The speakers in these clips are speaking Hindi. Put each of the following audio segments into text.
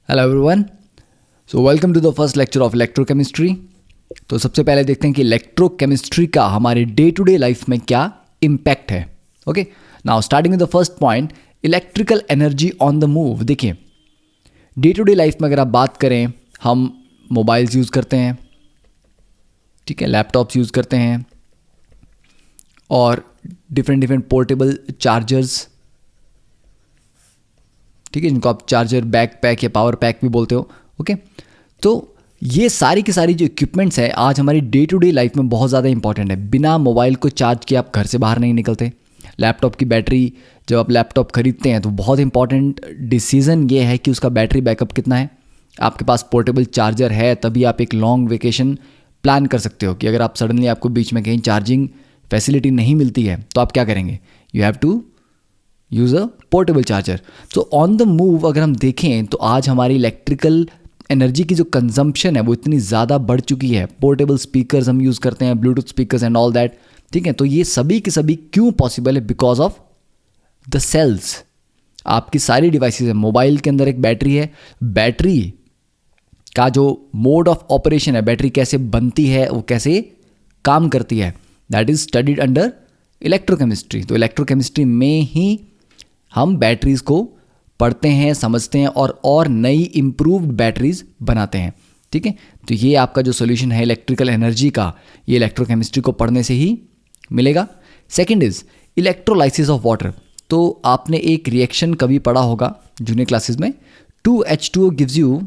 Hello everyone. Welcome to the first lecture of electrochemistry. तो सबसे पहले देखते हैं कि इलेक्ट्रोकेमिस्ट्री का हमारे डे टू डे लाइफ में क्या इम्पैक्ट है। Okay, now starting with the first point, electrical energy on the move. देखिए, डे टू डे लाइफ में अगर आप बात करें, हम मोबाइल्स यूज़ करते हैं, ठीक है, लैपटॉप्स यूज़ करते हैं और डिफरेंट पोर्टेबल चार्जर्स, ठीक है, जिनको आप चार्जर बैक पैक या पावर पैक भी बोलते हो। ओके, तो ये सारी की सारी जो इक्विपमेंट्स है आज हमारी डे टू डे लाइफ में बहुत ज़्यादा इंपॉर्टेंट है। बिना मोबाइल को चार्ज किए आप घर से बाहर नहीं निकलते। लैपटॉप की बैटरी, जब आप लैपटॉप खरीदते हैं तो बहुत इंपॉर्टेंट डिसीजन ये है कि उसका बैटरी बैकअप कितना है। आपके पास पोर्टेबल चार्जर है तभी आप एक लॉन्ग वेकेशन प्लान कर सकते हो कि अगर आप सडनली आपको बीच में कहीं चार्जिंग फैसिलिटी नहीं मिलती है तो आप क्या करेंगे, you have to use a portable charger. तो ऑन द मूव अगर हम देखें तो आज हमारी इलेक्ट्रिकल एनर्जी की जो कंजम्पशन है वो इतनी ज़्यादा बढ़ चुकी है। पोर्टेबल स्पीकर्स हम यूज़ करते हैं, Bluetooth speakers and all that, ठीक है। तो ये सभी के सभी क्यों पॉसिबल है? Because of the cells. आपकी सारी डिवाइसेस है, मोबाइल के अंदर एक बैटरी है, बैटरी का जो मोड ऑफ ऑपरेशन है, बैटरी कैसे बनती है, वो कैसे काम करती है, that is studied under electrochemistry. तो इलेक्ट्रोकेमिस्ट्री में ही हम बैटरीज को पढ़ते हैं, समझते हैं और नई इम्प्रूव्ड बैटरीज बनाते हैं, ठीक है। तो ये आपका जो सॉल्यूशन है इलेक्ट्रिकल एनर्जी का, ये इलेक्ट्रोकेमिस्ट्री को पढ़ने से ही मिलेगा। Second is electrolysis of water. तो आपने एक रिएक्शन कभी पढ़ा होगा जूनियर क्लासेस में, 2H2O gives you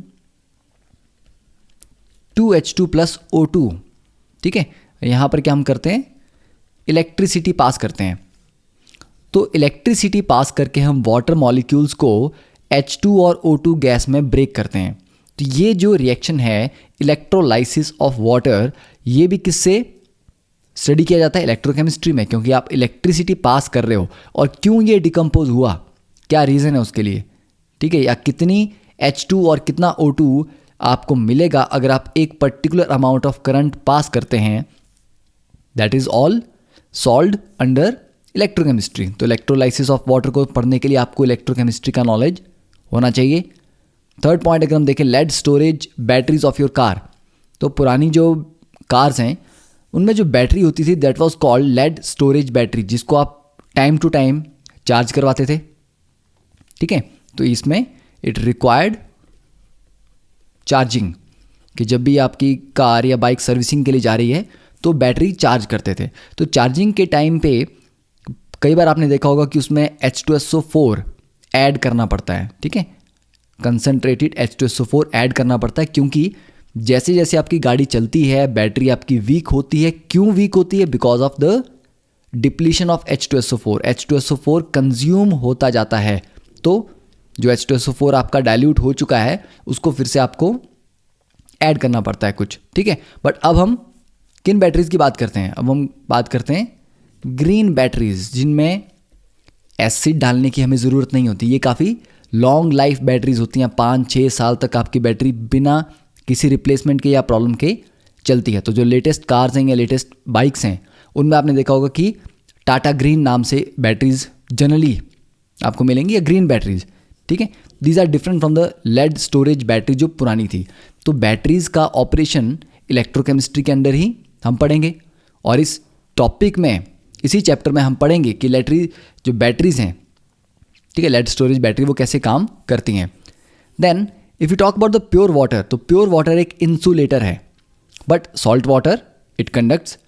2H2 plus O2, ठीक है। यहाँ पर क्या हम करते हैं, इलेक्ट्रिसिटी पास करते हैं। तो इलेक्ट्रिसिटी पास करके हम वाटर मॉलिक्यूल्स को H2 और O2 गैस में ब्रेक करते हैं। तो ये जो रिएक्शन है इलेक्ट्रोलाइसिस ऑफ वाटर, ये भी किससे स्टडी किया जाता है? इलेक्ट्रोकेमिस्ट्री में, क्योंकि आप इलेक्ट्रिसिटी पास कर रहे हो। और क्यों ये डिकम्पोज हुआ, क्या रीज़न है उसके लिए, ठीक है, या कितनी H2 और कितना O2 आपको मिलेगा अगर आप एक particular amount of current pass करते हैं, that is all solved under electrochemistry. तो इलेक्ट्रोलाइसिस ऑफ वाटर को पढ़ने के लिए आपको इलेक्ट्रोकेमिस्ट्री का नॉलेज होना चाहिए। थर्ड पॉइंट अगर हम देखें, lead storage batteries of your car. तो पुरानी जो कार्स हैं उनमें जो बैटरी होती थी that was called lead storage battery, जिसको आप टाइम टू टाइम चार्ज करवाते थे, ठीक है। तो इसमें इट रिक्वायर्ड चार्जिंग, कि जब भी आपकी कार या बाइक सर्विसिंग के लिए जा रही है तो बैटरी चार्ज करते थे। तो चार्जिंग के टाइम पे कई बार आपने देखा होगा कि उसमें H2SO4 ऐड करना पड़ता है, ठीक है, कंसनट्रेटेड H2SO4 ऐड करना पड़ता है, क्योंकि जैसे जैसे आपकी गाड़ी चलती है बैटरी आपकी वीक होती है। क्यों वीक होती है? Because of the depletion of H2SO4। H2SO4 consume होता जाता है। तो जो H2SO4 आपका डाइल्यूट हो चुका है उसको फिर से आपको ऐड करना पड़ता है कुछ, ठीक है। बट अब हम किन बैटरीज की बात करते हैं? अब हम बात करते हैं ग्रीन बैटरीज, जिनमें एसिड डालने की हमें ज़रूरत नहीं होती। ये काफ़ी लॉन्ग लाइफ बैटरीज होती हैं, 5-6 साल तक आपकी बैटरी बिना किसी रिप्लेसमेंट के या प्रॉब्लम के चलती है। तो जो लेटेस्ट कार्स हैं या लेटेस्ट बाइक्स हैं उनमें आपने देखा होगा कि टाटा ग्रीन नाम से बैटरीज जनरली आपको मिलेंगी, या ग्रीन बैटरीज, ठीक है। These are different from the lead storage battery जो पुरानी थी। तो बैटरीज का ऑपरेशन इलेक्ट्रोकेमिस्ट्री के अंदर ही हम पढ़ेंगे, और इस टॉपिक में, इसी चैप्टर में हम पढ़ेंगे कि जो बैटरीज हैं, ठीक है, लेड स्टोरेज बैटरी, वो कैसे काम करती हैं। Then if you talk about the pure water, तो प्योर वाटर एक इंसुलेटर है, but salt water it conducts.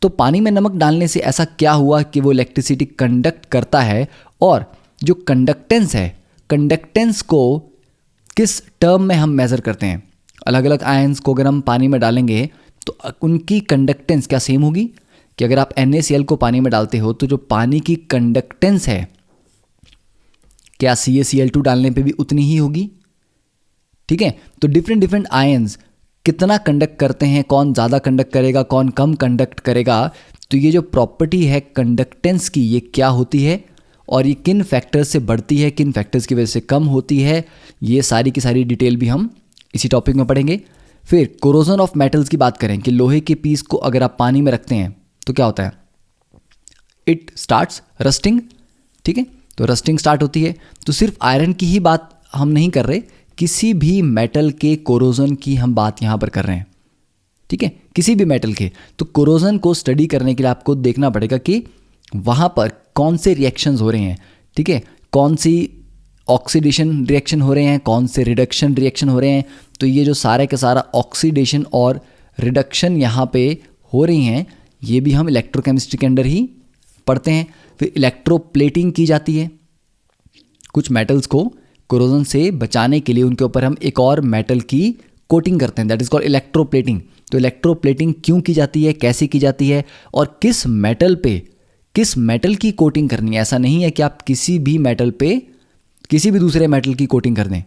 तो पानी में नमक डालने से ऐसा क्या हुआ कि वो इलेक्ट्रिसिटी कंडक्ट करता है? और जो कंडक्टेंस है, कंडक्टेंस को किस टर्म में हम मेज़र करते हैं? अलग अलग आयंस को अगर हम पानी में डालेंगे तो उनकी कंडक्टेंस क्या सेम होगी? कि अगर आप NaCl को पानी में डालते हो तो जो पानी की कंडक्टेंस है क्या CaCl2 डालने पे भी उतनी ही होगी? ठीक है। तो डिफरेंट आयंस कितना कंडक्ट करते हैं, कौन ज़्यादा कंडक्ट करेगा, कौन कम कंडक्ट करेगा, तो ये जो प्रॉपर्टी है कंडक्टेंस की, ये क्या होती है और ये किन फैक्टर्स से बढ़ती है, किन फैक्टर्स की वजह से कम होती है, ये सारी की सारी डिटेल भी हम इसी टॉपिक में पढ़ेंगे। फिर कोरोजन ऑफ मेटल्स की बात करें कि लोहे के पीस को अगर आप पानी में रखते हैं तो क्या होता है? इट स्टार्ट्स रस्टिंग, ठीक है। तो रस्टिंग स्टार्ट होती है। तो सिर्फ आयरन की ही बात हम नहीं कर रहे, किसी भी मेटल के कोरोजन की हम बात यहाँ पर कर रहे हैं, ठीक है, किसी भी मेटल के। तो कोरोजन को स्टडी करने के लिए आपको देखना पड़ेगा कि वहाँ पर कौन से रिएक्शंस हो रहे हैं, ठीक है, कौन सी ऑक्सीडेशन रिएक्शन हो रहे हैं, कौन से रिडक्शन रिएक्शन हो रहे हैं। तो ये जो सारे का सारा ऑक्सीडेशन और रिडक्शन यहाँ पे हो रही हैं, ये भी हम इलेक्ट्रोकेमिस्ट्री के अंडर ही पढ़ते हैं। फिर इलेक्ट्रोप्लेटिंग की जाती है, कुछ मेटल्स को कोरोजन से बचाने के लिए उनके ऊपर हम एक और मेटल की कोटिंग करते हैं, दैट इज कॉल्ड इलेक्ट्रोप्लेटिंग। तो इलेक्ट्रोप्लेटिंग क्यों की जाती है, कैसे की जाती है और किस मेटल पे किस मेटल की कोटिंग करनी है। ऐसा नहीं है कि आप किसी भी मेटल पे किसी भी दूसरे मेटल की कोटिंग कर दें,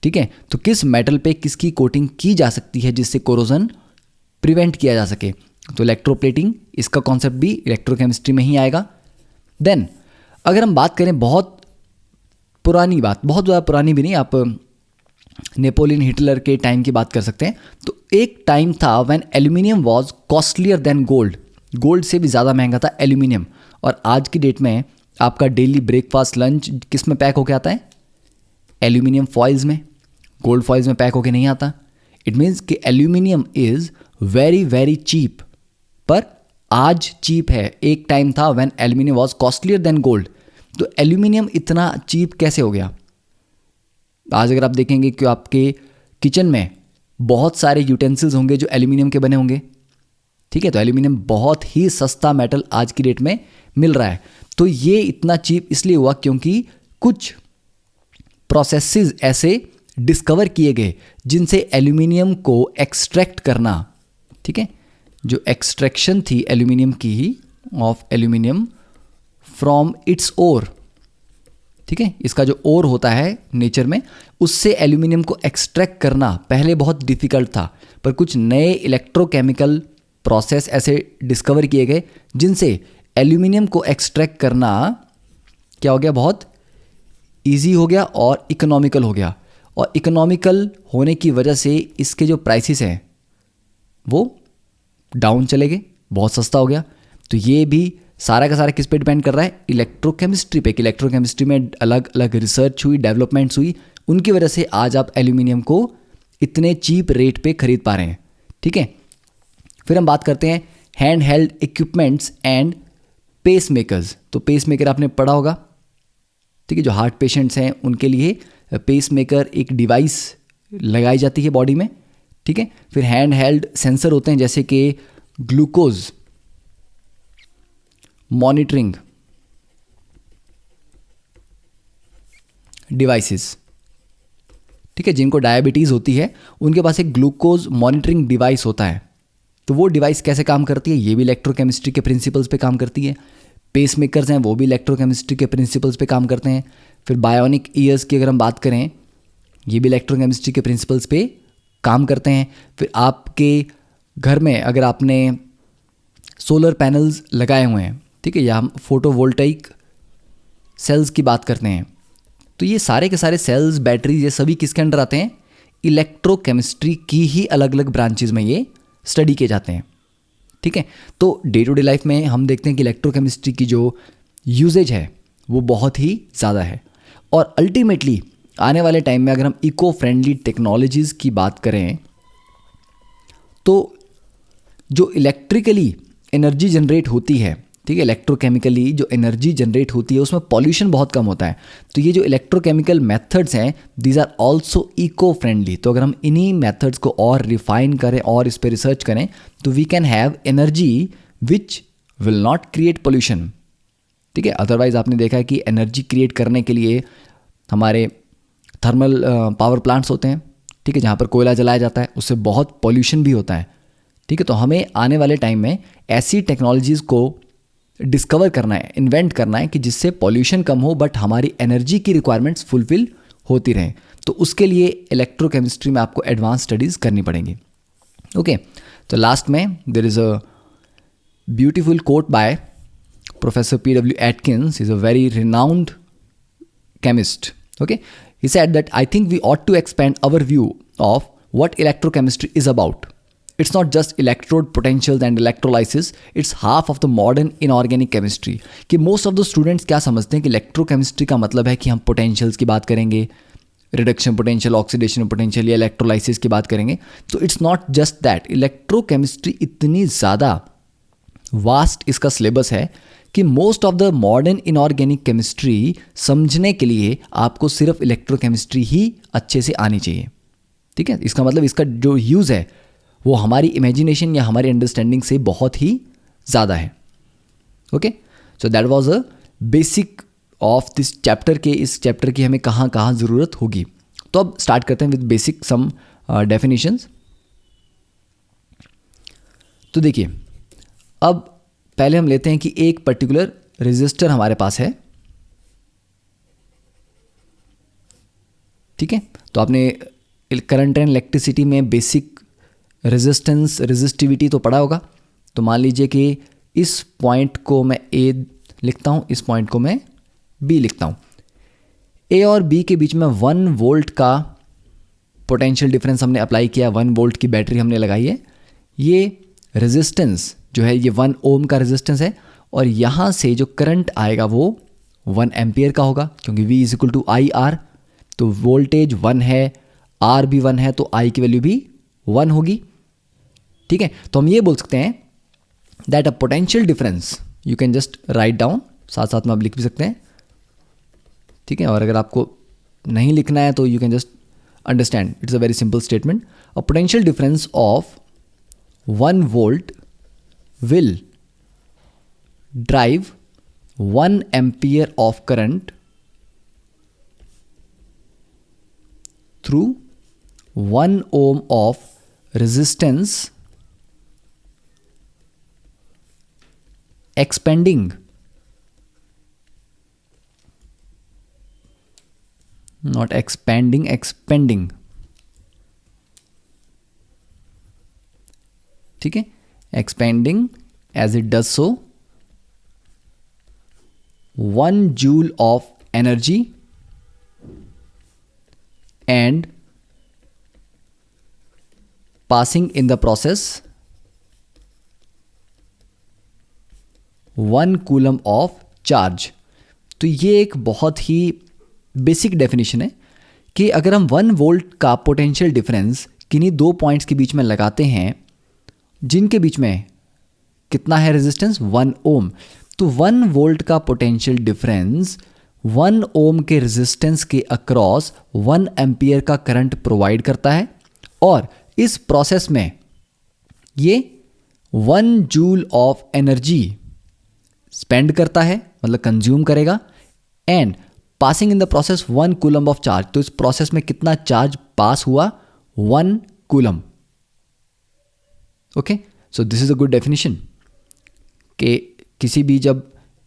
ठीक है। तो किस मेटल पे किसकी कोटिंग की जा सकती है जिससे कोरोजन प्रिवेंट किया जा सके। तो इलेक्ट्रोप्लेटिंग, इसका कॉन्सेप्ट भी इलेक्ट्रोकेमिस्ट्री में ही आएगा। देन अगर हम बात करें बहुत पुरानी बात, बहुत ज़्यादा पुरानी भी नहीं, आप नेपोलियन हिटलर के टाइम की बात कर सकते हैं। तो एक टाइम था when aluminium was costlier than gold, gold से भी ज़्यादा महंगा था एल्यूमिनियम। और आज की डेट में आपका डेली ब्रेकफास्ट लंच किस में पैक होके आता है, एल्यूमिनियम फॉइल्स में, गोल्ड फॉइल्स में पैक होके नहीं आता। इट मीन्स कि aluminium is very very cheap, पर आज चीप है। एक टाइम था when aluminium was costlier than gold. तो एल्यूमिनियम इतना चीप कैसे हो गया। आज अगर आप देखेंगे कि आपके किचन में बहुत सारे यूटेंसिल्स होंगे जो एल्यूमिनियम के बने होंगे, ठीक है। तो एल्यूमिनियम बहुत ही सस्ता मेटल आज की डेट में मिल रहा है। तो ये इतना चीप इसलिए हुआ क्योंकि कुछ प्रोसेसेस ऐसे डिस्कवर किए गए जिनसे एल्यूमिनियम को एक्सट्रैक्ट करना, ठीक है, जो एक्सट्रैक्शन थी एल्यूमिनियम की ही, of aluminium from its ore, ठीक है, इसका जो ओर होता है नेचर में, उससे एल्यूमिनियम को एक्सट्रैक्ट करना पहले बहुत डिफिकल्ट था। पर कुछ नए इलेक्ट्रोकेमिकल प्रोसेस ऐसे डिस्कवर किए गए जिनसे एल्यूमिनियम को एक्सट्रैक्ट करना क्या हो गया, बहुत इजी हो गया और इकोनॉमिकल हो गया। और इकोनॉमिकल होने की वजह से इसके जो प्राइसेस हैं वो डाउन चले गए, बहुत सस्ता हो गया। तो ये भी सारा का सारा किस पे डिपेंड कर रहा है, इलेक्ट्रोकेमिस्ट्री पे। कि इलेक्ट्रोकेमिस्ट्री में अलग अलग रिसर्च हुई, डेवलपमेंट्स हुई, उनकी वजह से आज आप एल्यूमिनियम को इतने चीप रेट पे खरीद पा रहे हैं, ठीक है। फिर हम बात करते हैं handheld equipments and pacemakers. तो पेस मेकर आपने पढ़ा होगा, ठीक है, जो हार्ट पेशेंट्स हैं उनके लिए पेस मेकर एक डिवाइस लगाई जाती है बॉडी में, ठीक है। फिर हैंड हेल्ड सेंसर होते हैं जैसे कि ग्लूकोज मॉनिटरिंग डिवाइसेस, ठीक है, जिनको डायबिटीज़ होती है उनके पास एक ग्लूकोज मॉनिटरिंग डिवाइस होता है। तो वो डिवाइस कैसे काम करती है, ये भी इलेक्ट्रोकेमिस्ट्री के प्रिंसिपल्स पे काम करती है। पेस मेकर्स हैं वो भी इलेक्ट्रोकेमिस्ट्री के प्रिंसिपल्स पे काम करते हैं। फिर बायोनिक ईयर्स की अगर हम बात करें, ये भी इलेक्ट्रोकेमिस्ट्री के प्रिंसिपल्स पे काम करते हैं। फिर आपके घर में अगर आपने सोलर पैनल्स लगाए हुए हैं, ठीक है, या हम फोटोवोल्टाइक सेल्स की बात करते हैं, तो ये सारे के सारे सेल्स, बैटरीज, ये सभी किसके अंडर आते हैं, इलेक्ट्रोकेमिस्ट्री की ही अलग अलग ब्रांचेज में ये स्टडी किए जाते हैं, ठीक है। तो डे टू डे लाइफ में हम देखते हैं कि इलेक्ट्रोकेमिस्ट्री की जो यूजेज है वो बहुत ही ज़्यादा है। और अल्टीमेटली आने वाले टाइम में अगर हम इको फ्रेंडली टेक्नोलॉजीज़ की बात करें, तो जो इलेक्ट्रिकली एनर्जी जनरेट होती है, ठीक है, इलेक्ट्रोकेमिकली जो एनर्जी जनरेट होती है उसमें पॉल्यूशन बहुत कम होता है। तो ये जो इलेक्ट्रोकेमिकल मेथड्स हैं, these are also eco friendly. तो अगर हम इन्हीं मेथड्स को और रिफाइन करें और इस पर रिसर्च करें तो we can have energy which will not create pollution, ठीक है। अदरवाइज आपने देखा है कि एनर्जी क्रिएट करने के लिए हमारे थर्मल पावर प्लांट्स होते हैं, ठीक है, जहाँ पर कोयला जलाया जाता है, उससे बहुत पॉल्यूशन भी होता है, ठीक है। तो हमें आने वाले टाइम में ऐसी टेक्नोलॉजीज़ को डिस्कवर करना है, इन्वेंट करना है कि जिससे पॉल्यूशन कम हो बट हमारी एनर्जी की रिक्वायरमेंट्स फुलफिल होती रहें। तो उसके लिए इलेक्ट्रोकेमिस्ट्री में आपको एडवांस स्टडीज़ करनी पड़ेंगी, ओके। तो लास्ट में there is a beautiful quote by Professor P.W. Atkins. Is a very renowned chemist. Okay, he said that I think we ought to expand our view of what electrochemistry is about. It's not just electrode potentials and electrolysis. It's half of the modern inorganic chemistry. कि most of the students क्या समझते हैं कि electrochemistry का मतलब है कि हम potentials की बात करेंगे, रिडक्शन पोटेंशियल, ऑक्सीडेशन पोटेंशियल या इलेक्ट्रोलाइसिस की बात करेंगे, तो it's not just that. Electrochemistry इतनी ज़्यादा वास्ट इसका सिलेबस है कि most of the modern inorganic chemistry समझने के लिए आपको सिर्फ इलेक्ट्रोकेमिस्ट्री ही अच्छे से आनी चाहिए। ठीक है, इसका मतलब इसका जो यूज़ है वो हमारी इमेजिनेशन या हमारी अंडरस्टैंडिंग से बहुत ही ज़्यादा है। Okay, so that was a basic of this chapter के, इस चैप्टर की हमें कहाँ कहाँ ज़रूरत होगी। तो अब स्टार्ट करते हैं विद बेसिक सम डेफिनेशंस। तो देखिए, अब पहले हम लेते हैं कि एक पर्टिकुलर रेजिस्टर हमारे पास है। ठीक है, तो आपने करंट एंड इलेक्ट्रिसिटी में बेसिक रेजिस्टेंस, रेजिस्टिविटी तो पढ़ा होगा। तो मान लीजिए कि इस पॉइंट को मैं ए लिखता हूँ, इस पॉइंट को मैं बी लिखता हूँ। ए और बी के बीच में 1 वोल्ट का पोटेंशियल डिफरेंस हमने अप्लाई किया, 1 वोल्ट की बैटरी हमने लगाई है। ये रेजिस्टेंस जो है ये 1 ओम का रेजिस्टेंस है, और यहाँ से जो करंट आएगा वो 1 एम्पियर का होगा, क्योंकि V is equal to I R. तो वोल्टेज 1 है, R भी 1 है, तो I की वैल्यू भी 1 होगी। ठीक है, तो हम ये बोल सकते हैं that a potential difference, you can just write down, साथ साथ में आप लिख भी सकते हैं। ठीक है, और अगर आपको नहीं लिखना है तो you can just understand, it's a very simple statement. A potential difference of 1 volt will drive 1 ampere of current through 1 ohm of resistance expanding, not expanding, expanding। ठीक है, expanding as it does so 1 joule of energy and passing in the process 1 coulomb of charge। तो ये एक बहुत ही बेसिक डेफिनेशन है कि अगर हम 1 वोल्ट का पोटेंशियल डिफरेंस किन्हीं 2 पॉइंट्स के बीच में लगाते हैं, जिनके बीच में कितना है रेजिस्टेंस, 1 ओम, तो 1 वोल्ट का पोटेंशियल डिफरेंस 1 ओम के रेजिस्टेंस के अक्रॉस 1 एम्पियर का करंट प्रोवाइड करता है, और इस प्रोसेस में ये 1 जूल ऑफ एनर्जी स्पेंड करता है, मतलब कंज्यूम करेगा, and passing in the process 1 coulomb of charge. तो इस प्रोसेस में कितना चार्ज पास हुआ, 1 coulomb. Okay, so this is a good definition कि किसी भी जब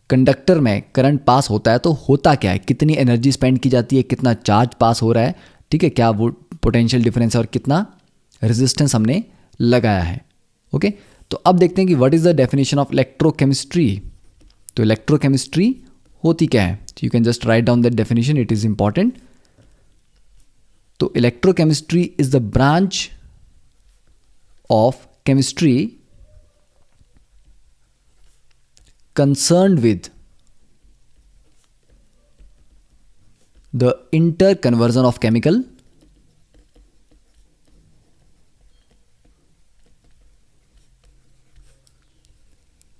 कंडक्टर में करंट पास होता है तो होता क्या है, कितनी एनर्जी स्पेंड की जाती है, कितना चार्ज पास हो रहा है। ठीक है, क्या वो पोटेंशियल डिफरेंस है और कितना रेजिस्टेंस हमने लगाया है। ओके, तो अब देखते हैं कि what is the definition of electrochemistry. तो इलेक्ट्रोकेमिस्ट्री होती क्या है, you can just write down that definition, it is important. तो electrochemistry is the branch of chemistry concerned with the interconversion of chemical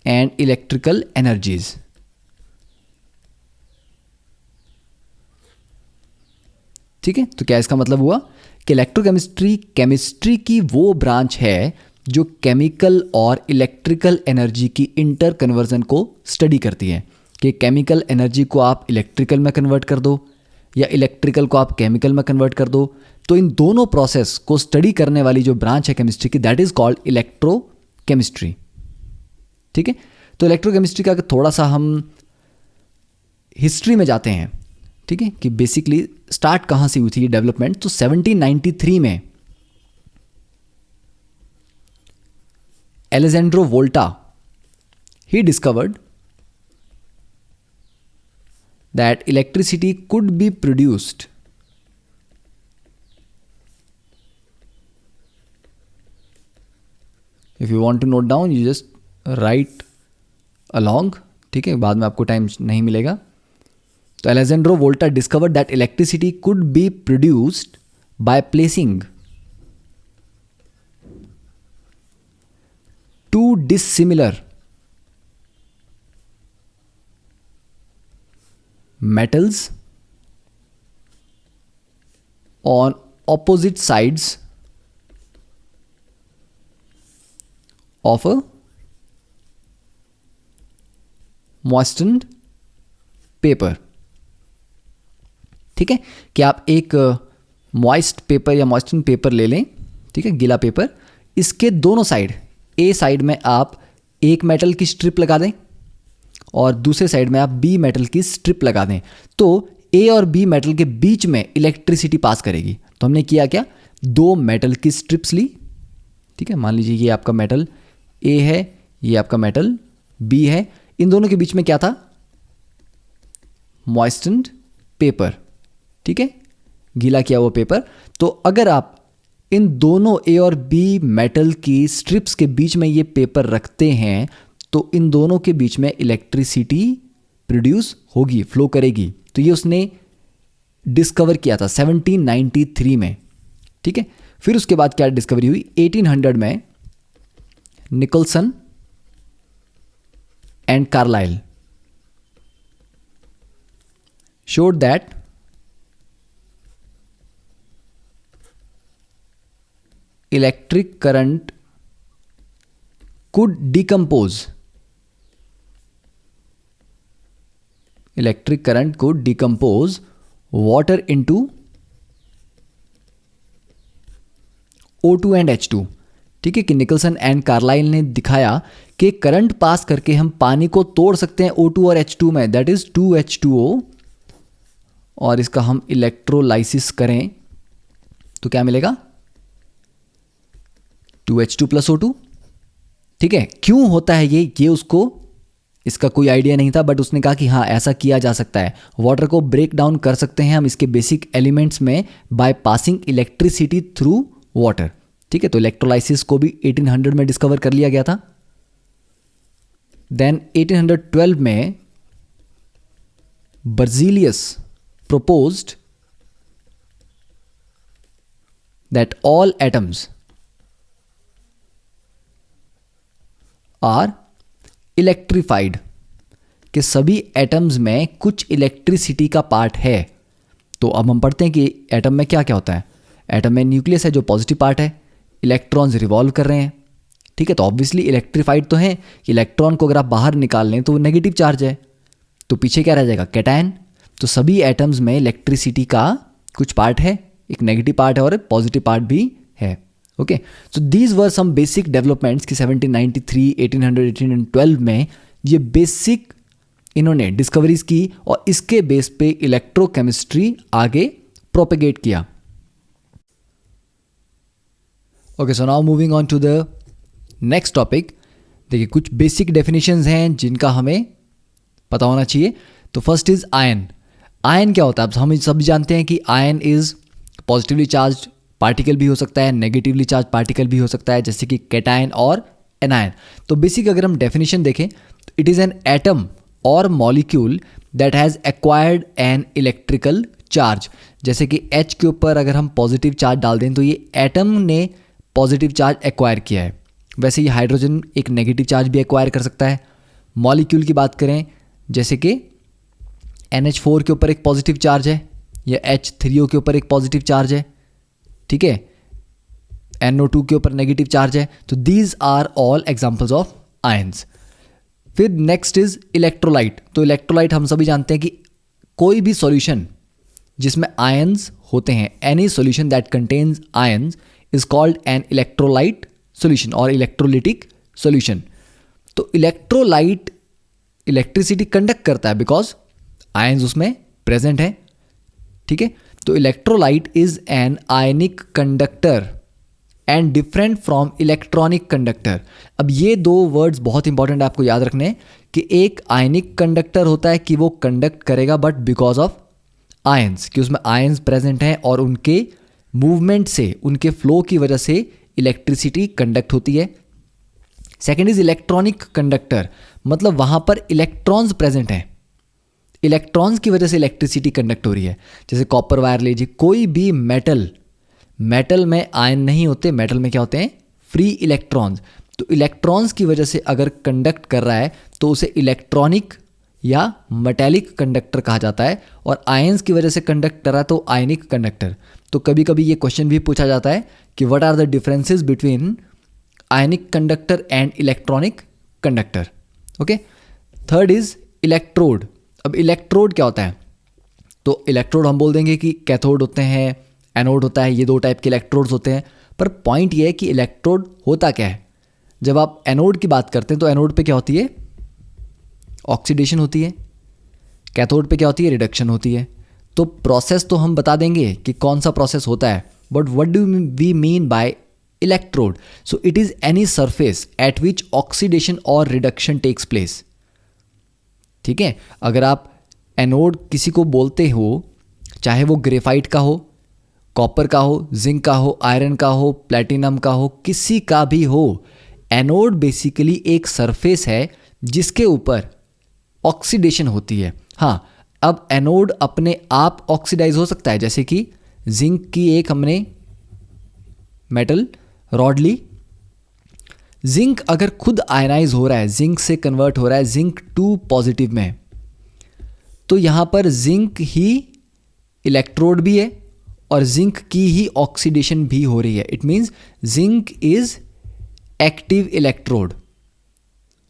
and electrical energies। ठीक है, तो क्या इसका मतलब हुआ कि इलेक्ट्रोकेमिस्ट्री केमिस्ट्री की वो ब्रांच है जो केमिकल और इलेक्ट्रिकल एनर्जी की इंटर कन्वर्जन को स्टडी करती है, कि केमिकल एनर्जी को आप इलेक्ट्रिकल में कन्वर्ट कर दो या इलेक्ट्रिकल को आप केमिकल में कन्वर्ट कर दो। तो इन दोनों प्रोसेस को स्टडी करने वाली जो ब्रांच है केमिस्ट्री की, दैट इज कॉल्ड इलेक्ट्रोकेमिस्ट्री। ठीक है, तो इलेक्ट्रोकेमिस्ट्री का थोड़ा सा हम हिस्ट्री में जाते हैं। ठीक है, कि बेसिकली स्टार्ट कहाँ से हुई थी ये डेवलपमेंट। तो 1793 में Alessandro Volta, he discovered that electricity could be produced if you want to note down you just write along। ठीक है, बाद में आपको टाइम नहीं मिलेगा। तो Alejandro Volta discovered that electricity could be produced by placing two dissimilar metals on opposite sides of a moistened paper. ठीक है, कि आप एक मॉइस्ट पेपर या मॉइस्टन पेपर ले लें, ठीक है, गीला पेपर, इसके दोनों साइड, ए साइड में आप एक मेटल की स्ट्रिप लगा दें और दूसरे साइड में आप बी मेटल की स्ट्रिप लगा दें, तो ए और बी मेटल के बीच में इलेक्ट्रिसिटी पास करेगी। तो हमने किया क्या, दो मेटल की स्ट्रिप्स ली, ठीक है, मान लीजिए ये आपका मेटल ए है, ये आपका मेटल बी है, इन दोनों के बीच में क्या था, मॉइस्टन्ड पेपर, ठीक है, गीला किया हुआ पेपर। तो अगर आप इन दोनों ए और बी मेटल की स्ट्रिप्स के बीच में ये पेपर रखते हैं तो इन दोनों के बीच में इलेक्ट्रिसिटी प्रोड्यूस होगी, फ्लो करेगी। तो ये उसने डिस्कवर किया था 1793 में, ठीक है। फिर उसके बाद क्या डिस्कवरी हुई, 1800 में Nicholson and Carlisle showed that electric current could decompose water into O2 and H2। ठीक है, कि निकलसन एंड कार्लाइल ने दिखाया कि करंट पास करके हम पानी को तोड़ सकते हैं O2 और H2 में, दैट इज 2H2O, और इसका हम इलेक्ट्रोलाइसिस करें तो क्या मिलेगा, 2H2 + O2। ठीक है, क्यों होता है ये उसको इसका कोई आइडिया नहीं था, बट उसने कहा कि हाँ ऐसा किया जा सकता है, वाटर को ब्रेक डाउन कर सकते हैं हम इसके बेसिक एलिमेंट्स में by passing electricity through water. ठीक है, तो इलेक्ट्रोलाइसिस को भी 1800 में डिस्कवर कर लिया गया था। देन 1812 में Berzelius proposed that all atoms are electrified, कि सभी एटम्स में कुछ इलेक्ट्रिसिटी का पार्ट है। तो अब हम पढ़ते हैं कि एटम में क्या क्या होता है। एटम में न्यूक्लियस है जो पॉजिटिव पार्ट है, इलेक्ट्रॉन्स रिवॉल्व कर रहे हैं। ठीक है, तो ऑब्वियसली इलेक्ट्रीफाइड तो है, इलेक्ट्रॉन को अगर आप बाहर निकाल लें तो वो नेगेटिव चार्ज है, तो पीछे क्या रह जाएगा, कैटायन। तो सभी एटम्स में इलेक्ट्रिसिटी का कुछ पार्ट है, एक नेगेटिव पार्ट है और एक पॉजिटिव पार्ट भी है। Okay, so these were some basic developments कि 1793, 1800, 1812 में ये बेसिक इन्होंने डिस्कवरीज की और इसके बेस पे इलेक्ट्रोकेमिस्ट्री आगे प्रोपेगेट किया। Okay, so now moving on to the next topic. देखिए, कुछ बेसिक डेफिनेशंस हैं जिनका हमें पता होना चाहिए। तो फर्स्ट इज आयन। आयन क्या होता है, हम सभी जानते हैं कि ion is positively charge particle भी हो सकता है, नेगेटिवली चार्ज पार्टिकल भी हो सकता है, जैसे कि कैटायन और एनायन। तो बेसिक अगर हम डेफिनेशन देखें तो इट इज़ एन एटम और molecule that has acquired an electrical charge. जैसे कि H के ऊपर अगर हम पॉजिटिव चार्ज डाल दें तो ये एटम ने पॉजिटिव चार्ज एक्वायर किया है। वैसे ही हाइड्रोजन एक नेगेटिव चार्ज भी एक्वायर कर सकता है। मॉलिक्यूल की बात करें, जैसे कि NH4 के ऊपर एक पॉजिटिव चार्ज है या H3O के ऊपर एक पॉजिटिव चार्ज है, ठीक है, NO2 के ऊपर नेगेटिव चार्ज है। तो these are all examples of ions. फिर नेक्स्ट इज इलेक्ट्रोलाइट। तो इलेक्ट्रोलाइट हम सभी जानते हैं कि कोई भी सॉल्यूशन जिसमें आयंस होते हैं, any solution that contains ions is called an electrolyte solution और इलेक्ट्रोलिटिक सॉल्यूशन। तो इलेक्ट्रोलाइट इलेक्ट्रिसिटी कंडक्ट करता है बिकॉज आयंस उसमें प्रेजेंट है। ठीक है, तो electrolyte is an ionic conductor and different from electronic conductor. अब ये दो वर्ड्स बहुत इंपॉर्टेंट आपको याद रखने, कि एक आयनिक कंडक्टर होता है कि वो कंडक्ट करेगा बट बिकॉज ऑफ आयंस, कि उसमें आयंस प्रेजेंट हैं और उनके मूवमेंट से, उनके फ्लो की वजह से इलेक्ट्रिसिटी कंडक्ट होती है। सेकेंड इज इलेक्ट्रॉनिक कंडक्टर, मतलब वहां पर इलेक्ट्रॉन्स प्रेजेंट हैं। इलेक्ट्रॉन्स की वजह से इलेक्ट्रिसिटी कंडक्ट हो रही है। जैसे कॉपर वायर लीजिए, कोई भी मेटल में आयन नहीं होते, मेटल में क्या होते हैं, फ्री इलेक्ट्रॉन्स। तो इलेक्ट्रॉन्स की वजह से अगर कंडक्ट कर रहा है तो उसे इलेक्ट्रॉनिक या मेटेलिक कंडक्टर कहा जाता है, और आयंस की वजह से कंडक्ट कर रहा है तो आयनिक कंडक्टर। तो कभी कभी ये क्वेश्चन भी पूछा जाता है कि what are the differences between ionic conductor and electronic conductor. Okay, third is electrode. अब इलेक्ट्रोड क्या होता है, तो इलेक्ट्रोड हम बोल देंगे कि कैथोड होते हैं, एनोड होता है, ये दो टाइप के इलेक्ट्रोड्स होते हैं। पर पॉइंट ये है कि इलेक्ट्रोड होता क्या है। जब आप एनोड की बात करते हैं तो एनोड पे क्या होती है, ऑक्सीडेशन होती है। कैथोड पे क्या होती है, रिडक्शन होती है। तो प्रोसेस तो हम बता देंगे कि कौन सा प्रोसेस होता है, but what do we mean by electrode. So it is any surface at which oxidation और रिडक्शन टेक्स प्लेस। ठीक है, अगर आप एनोड किसी को बोलते हो, चाहे वो ग्रेफाइट का हो, कॉपर का हो, जिंक का हो, आयरन का हो, प्लेटिनम का हो, किसी का भी हो, एनोड बेसिकली एक सरफेस है जिसके ऊपर ऑक्सीडेशन होती है। हाँ, अब एनोड अपने आप ऑक्सीडाइज हो सकता है, जैसे कि जिंक की एक हमने मेटल रॉड ली, जिंक अगर खुद आयनाइज हो रहा है, जिंक से कन्वर्ट हो रहा है जिंक 2 पॉजिटिव में, तो यहां पर जिंक ही इलेक्ट्रोड भी है और जिंक की ही ऑक्सीडेशन भी हो रही है। It means zinc is active electrode.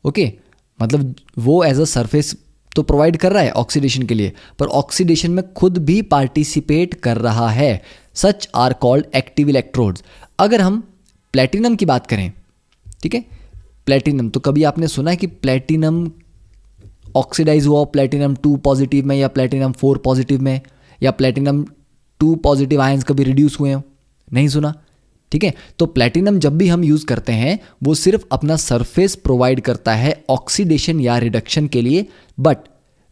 Okay, मतलब वो एज अ सरफेस तो प्रोवाइड कर रहा है ऑक्सीडेशन के लिए, पर ऑक्सीडेशन में खुद भी पार्टिसिपेट कर रहा है। Such are called active electrodes. अगर हम प्लेटिनम की बात करें, ठीक है, प्लेटिनम, तो कभी आपने सुना है कि प्लेटिनम ऑक्सीडाइज हुआ प्लेटिनम 2 पॉजिटिव में या प्लेटिनम 4 पॉजिटिव में, या प्लेटिनम 2 पॉजिटिव आयंस कभी रिड्यूस हुए हो? नहीं सुना। ठीक है, तो प्लेटिनम जब भी हम यूज करते हैं वो सिर्फ अपना सरफेस प्रोवाइड करता है ऑक्सीडेशन या रिडक्शन के लिए, बट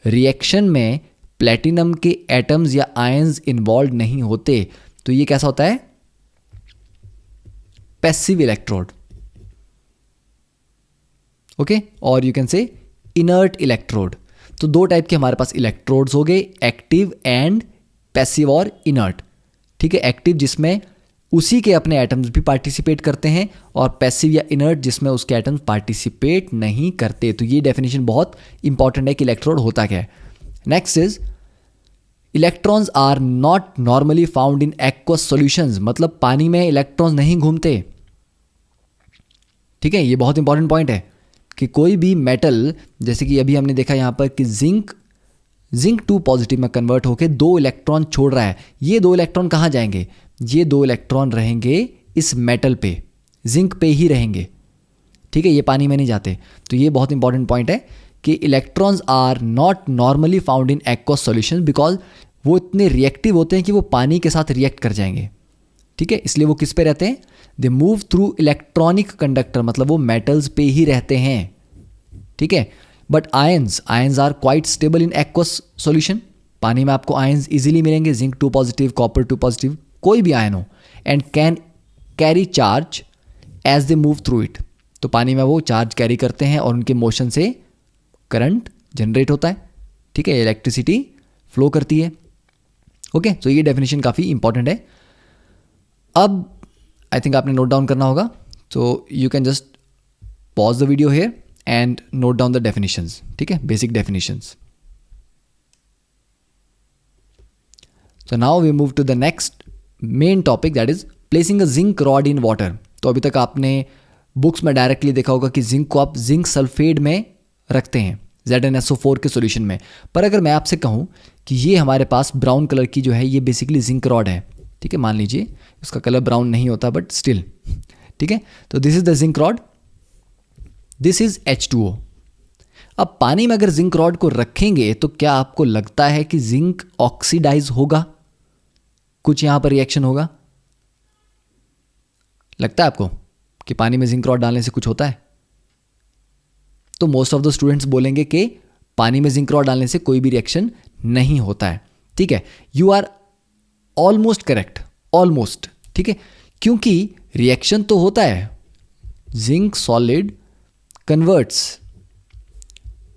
रिएक्शन में प्लेटिनम के एटम्स या आयंस इन्वॉल्व नहीं होते। तो ये कैसा होता है, पैसिव इलेक्ट्रोड। ओके, और you can say inert electrode. तो दो टाइप के हमारे पास इलेक्ट्रोड्स हो गए, एक्टिव एंड पैसिव और इनर्ट। ठीक है, एक्टिव जिसमें उसी के अपने एटम्स भी पार्टिसिपेट करते हैं, और पैसिव या इनर्ट जिसमें उसके एटम्स पार्टिसिपेट नहीं करते। तो ये डेफिनेशन बहुत इंपॉर्टेंट है कि इलेक्ट्रोड होता क्या है। Next is electrons are not normally found in aqueous solutions. मतलब पानी में इलेक्ट्रॉन्स नहीं घूमते। ठीक है, ये बहुत इंपॉर्टेंट पॉइंट है कि कोई भी मेटल, जैसे कि अभी हमने देखा यहां पर कि जिंक 2 पॉजिटिव में कन्वर्ट होकर 2 इलेक्ट्रॉन छोड़ रहा है। ये 2 इलेक्ट्रॉन कहाँ जाएंगे, ये 2 इलेक्ट्रॉन रहेंगे इस मेटल पे, जिंक पे ही रहेंगे। ठीक है, ये पानी में नहीं जाते। तो ये बहुत इंपॉर्टेंट पॉइंट है कि electrons are not normally found in aqueous solutions because वो इतने रिएक्टिव होते हैं कि वो पानी के साथ रिएक्ट कर जाएंगे। ठीक है, इसलिए वो किस पे रहते हैं, they move through electronic conductor, मतलब वो मेटल्स पे ही रहते हैं। ठीक है, but ions are quite stable in aqueous solution. पानी में आपको आयंस इजीली मिलेंगे, जिंक 2 पॉजिटिव, कॉपर 2 पॉजिटिव, कोई भी आयन हो, and can carry charge as they move through it. तो पानी में वो चार्ज कैरी करते हैं और उनके मोशन से करंट जनरेट होता है। ठीक है, इलेक्ट्रिसिटी फ्लो करती है। ओके, तो ये डेफिनेशन काफ़ी इंपॉर्टेंट है। अब आई थिंक आपने नोट डाउन करना होगा, तो you can just pause the video hair and note down the definitions. ठीक है, basic definitions. So now we move to the next main topic, that is placing a zinc rod in water. तो अभी तक आपने बुक्स में डायरेक्टली देखा होगा कि जिंक को आप जिंक सल्फेट में रखते हैं ZnSO4 के सॉल्यूशन में। पर अगर मैं आपसे कहूँ कि ये हमारे पास ब्राउन कलर की जो है ये बेसिकली जिंक रॉड है। ठीक है, मान लीजिए उसका कलर ब्राउन नहीं होता बट स्टिल। ठीक है, तो this is the zinc rod, this is H2O। अब पानी में अगर जिंक रॉड को रखेंगे तो क्या आपको लगता है कि जिंक ऑक्सीडाइज होगा, कुछ यहां पर रिएक्शन होगा? लगता है आपको कि पानी में जिंक रॉड डालने से कुछ होता है? तो मोस्ट ऑफ द स्टूडेंट्स बोलेंगे कि पानी में जिंक रॉड डालने से कोई भी रिएक्शन नहीं होता है। ठीक है, you are almost correct, almost. ठीक है, क्योंकि रिएक्शन तो होता है, zinc solid converts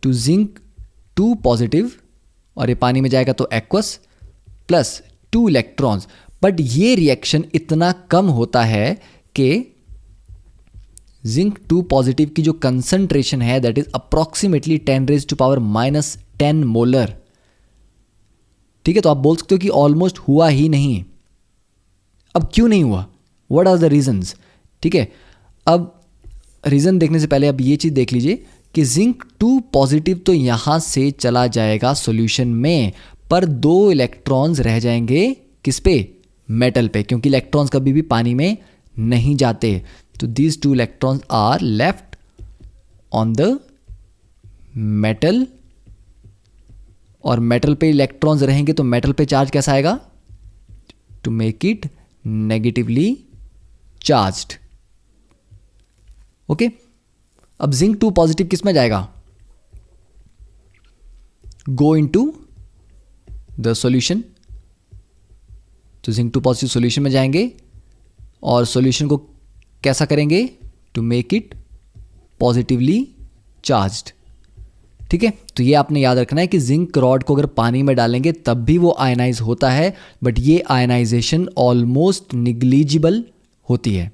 to zinc 2 positive और ये पानी में जाएगा तो एक्वस प्लस 2 इलेक्ट्रॉन्स। बट ये रिएक्शन इतना कम होता है कि जिंक 2 पॉजिटिव की जो कंसंट्रेशन है दैट इज अप्रॉक्सीमेटली 10⁻⁻10 मोलर। ठीक है, तो आप बोल सकते हो कि ऑलमोस्ट हुआ ही नहीं। अब क्यों नहीं हुआ, व्हाट आर द रीजंस? ठीक है, अब रीज़न देखने से पहले अब ये चीज़ देख लीजिए कि जिंक 2 पॉजिटिव तो यहाँ से चला जाएगा सॉल्यूशन में, पर 2 इलेक्ट्रॉन्स रह जाएंगे किस पे? मेटल पे, क्योंकि इलेक्ट्रॉन्स कभी भी पानी में नहीं जाते। तो these 2 electrons are left on the metal, और मेटल पे इलेक्ट्रॉन्स रहेंगे तो मेटल पे चार्ज कैसा आएगा? To make it negatively charged. Okay, अब जिंक 2 पॉजिटिव किस में जाएगा? Go into the solution. तो जिंक 2 पॉजिटिव सॉल्यूशन में जाएंगे और सॉल्यूशन को कैसा करेंगे? To make it positively charged. ठीक है, तो ये आपने याद रखना है कि जिंक रॉड को अगर पानी में डालेंगे तब भी वो आयनाइज होता है, बट ये आयनाइजेशन ऑलमोस्ट निग्लिजिबल होती है।